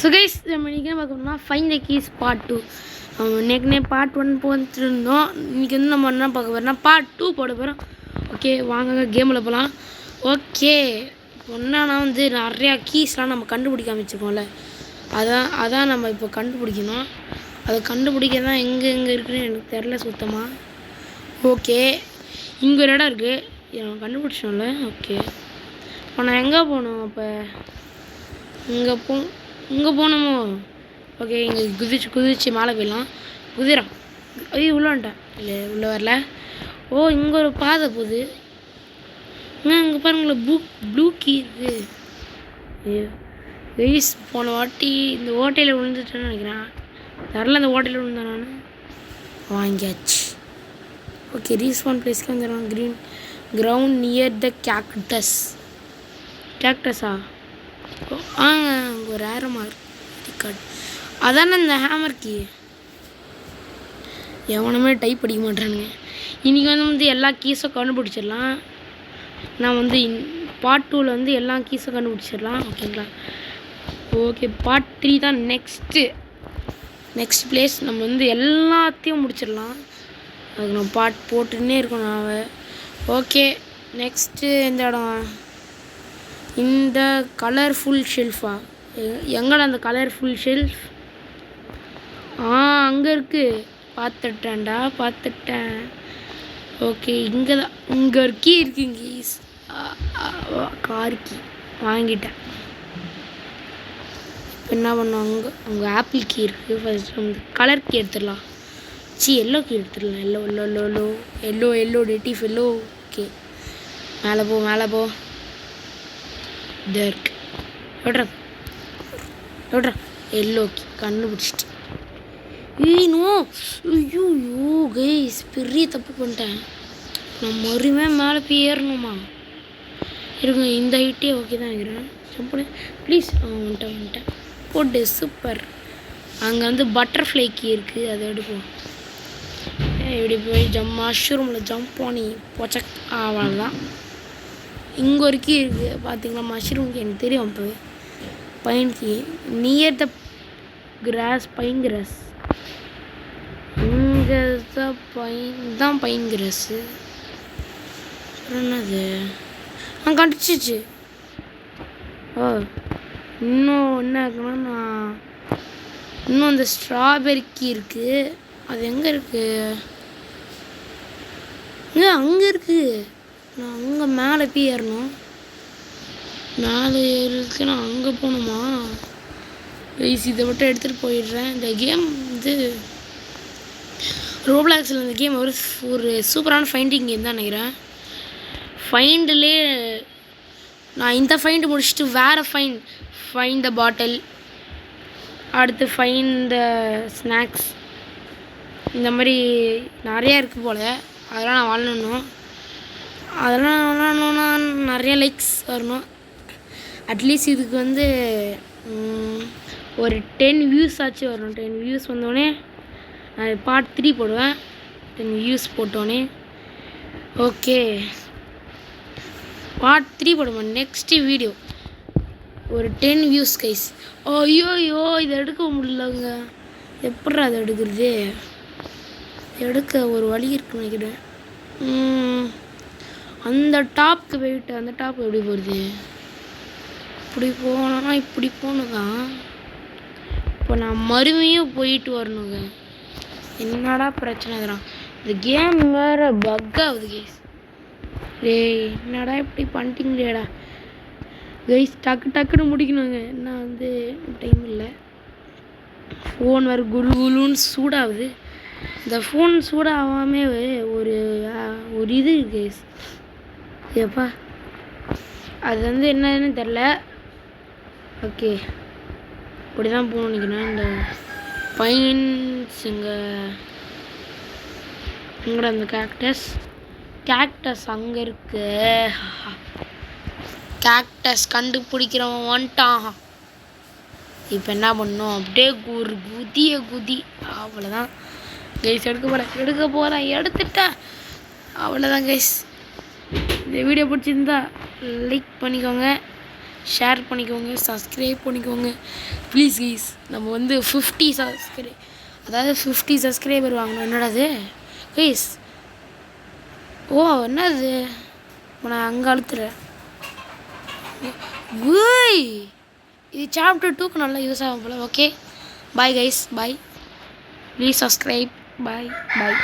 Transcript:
So guys நம்ம இன்றைக்கி என்ன பார்க்கணும்னா ஃபைண்ட் த கீஸ் பார்ட் 2. நேற்று பார்ட் 1 போட்டு இருந்தோம். இன்றைக்கி வந்து நம்ம என்ன பார்க்க போகிறோம்னா பார்ட் 2 போட போகிறோம். ஓகே வாங்க கேமில் போகலாம். ஓகே இப்போ என்னன்னா வந்து நிறையா கீஸ்லாம் நம்ம கண்டுபிடிக்க ஆரம்பிச்சிருக்கோம்ல, அதான் நம்ம இப்போ கண்டுபிடிக்கணும். அதை கண்டுபிடிக்க தான் எங்கே இருக்குதுன்னு எனக்கு தெரில சுத்தமாக. ஓகே இங்கே ஒரு இடம் இருக்குது, நம்ம கண்டுபிடிச்சோம்ல. ஓகே இப்போ நான் எங்கே போகணும்? அப்போ இங்கே போகணுமோ? ஓகே இங்கே குதிச்சு மேலே போயிடலாம். குதிரான் ஐயோ உள்ளே வந்துட்டேன். இல்லை உள்ளே வரல. ஓ இங்கே ஒரு பாதை போகுது. இங்கே பாருங்களேன் ப்ளூ கீ இருக்குது. ஐயோ வெயிஸ் போன வாட்டி இந்த ஓட்டையில் விழுந்துட்டேன்னு நினைக்கிறேன். தரல அந்த ஓட்டையில் விழுந்தேன் நான். வாங்கியாச்சு. ஓகே ரீஸ்பான் பிளேஸ்க்கு வந்துடுறோம். க்ரீன் கிரவுண்ட் நியர் த கேக்டஸா? ஆங்க ஒரு ஏரமார் கார்டு அதானே இந்த ஹேமர் கீ. எவனுமே டைப் படிக்க மாட்டேறானுங்க. இன்றைக்கி வந்து எல்லா கீஸும் கண்டுபிடிச்சிடலாம். நான் வந்து பார்ட் 2ல் வந்து எல்லா கீஸும் கண்டுபிடிச்சிடலாம். ஓகேங்களா? ஓகே பார்ட் 3 தான் நெக்ஸ்ட் பிளேஸ். நம்ம வந்து எல்லாத்தையும் முடிச்சிடலாம். அதுக்கு நம்ம பார்ட் போட்டுன்னே இருக்கணும் நான். ஓகே நெக்ஸ்ட்டு எந்த இடம்? இந்த கலர்ஃபுல் ஷெல்ஃபா? எங்கடா அந்த கலர்ஃபுல் ஷெல்ஃப்? அங்கே இருக்குது. பார்த்துட்டேன். ஓகே இங்கே தான். இங்கே ஒரு கீ இருக்குங்க. கார் கீ வாங்கிட்டேன். இப்போ என்ன பண்ணோம்? அங்கே ஆப்பிள் கீ இருக்குது. ஃபஸ்ட்டு வந்து கலர் கீ எடுத்துடலாம். எல்லோ கீ எடுத்துடலாம். எல்லோ டெட்டிஃப் எல்லோ. ஓகே மேலே போ. இருக்கு விட்றா எல்லோ கீ கண்டுபிடிச்சிட்டு. ஐயோ கைஸ் பெரிய தப்பு பண்ணிட்டேன். நான் மறுபடியும் மேலே போய் ஏறணுமா? இருங்க இந்த ஹைட்டே ஓகே தான் இருக்கிறேன். சப்படி ப்ளீஸ். வந்துட்டேன் போட்டு சூப்பர். அங்கே வந்து பட்டர்ஃப்ளை கீ இருக்குது, அதை எடுப்போம். இப்படி போய் மஷ்ரூமில் ஜம்ப் பண்ணி பொச்சக் அவ்வளோதான். இங்கே ஒரு கீ இருக்குது பார்த்தீங்களா? மஷ்ரூம் கீ எனக்கு தெரியும். இப்போ pine key near the pine grass. இங்கே தான் பைன் கிராஸு. என்னது? கண்டுச்சிச்சு. இன்னும் என்ன இருக்குன்னா இன்னும் அந்த ஸ்ட்ராபெரி கீ இருக்குது. அது எங்கே இருக்குது? அங்கே இருக்குது. நான் அங்கே மேலே போய் ஏறணும். மேலே ஏறதுக்கு நான் அங்கே போகணுமா? இதை மட்டும் எடுத்துகிட்டு போயிடுறேன். இந்த கேம் வந்து ரோப்ளாக்ஸில் இந்த கேம் ஒரு சூப்பரான ஃபைண்டிங் கேம் தான் நினைக்கிறேன். ஃபைண்டுலே நான் இந்த ஃபைண்டு முடிச்சுட்டு வேறு ஃபைண்ட் த பாட்டில், அடுத்து ஃபைண்ட் த ஸ்நாக்ஸ், இந்த மாதிரி நிறையா இருக்குது போல். அதெல்லாம் நான் வாழணும். அதெல்லாம் விளாட்ணுன்னா நிறைய லைக்ஸ் வரணும். அட்லீஸ்ட் இதுக்கு வந்து ஒரு 10 வியூஸ் ஆச்சு வரணும். 10 வியூஸ் வந்தோடனே நான் பார்ட் 3 போடுவேன். 10 வியூஸ் போட்டோன்னே ஓகே பார்ட் 3 போடுவேன். நெக்ஸ்ட்டு வீடியோ ஒரு 10 வியூஸ் கைஸ். ஐயோ இதை எடுக்க முடியலங்க. எப்பட்றா அதை எடுக்கிறது? எடுக்க ஒரு வழி இருக்குன்னு நினைக்கிறேன். அந்த டாப்புக்கு போயிட்டு அந்த டாப் எப்படி போகிறது? இப்படி போனோன்னா இப்படி போகணுதான். இப்போ நான் மறுபடியும் போயிட்டு வரணுங்க. என்னடா பிரச்சனை இதெல்லாம்? இந்த கேம் வேறு பக் ஆகுது கைஸ். என்னடா இப்படி பண்ணிட்டீங்களேடா கைஸ். டக்குன்னு முடிக்கணுங்க. நான் வந்து டைம் இல்லை. ஃபோன் வேறு குலுன்னு சூடாகுது. இந்த ஃபோன் சூடாகாமே ஒரு இது கைஸ். ஏப்பா அது வந்து என்னன்னு தெரில. ஓகே இப்படி தான் போகணும் நினைக்கிறேன். இந்த பைன்ஸ் எங்கடா அந்த கேக்டஸ் அங்கே இருக்கு. கேக்டஸ் கண்டுபிடிக்கிறவன் வந்துட்டான். இப்போ என்ன பண்ணணும்? அப்படியே ஒரு குதி அவ்வளோதான் கைஸ். எடுக்க போகிறேன் எடுத்துட்டேன். அவ்வளோதான் கைஸ். இந்த வீடியோ பிடிச்சிருந்தா லைக் பண்ணிக்கோங்க, ஷேர் பண்ணிக்கோங்க, சப்ஸ்கிரைப் பண்ணிக்கோங்க ப்ளீஸ் கைஸ். நம்ம வந்து 50 சப்ஸ்கிரைபர் வாங்கணும். என்னடா அது கைஸ்? ஓ என்னது, நான் அங்கே அழுத்துறேன். ஓய் இது சாப்டர் 2க்கு நல்லா யூஸ் ஆகும் போல். Okay bye guys, bye. Please subscribe. Bye bye.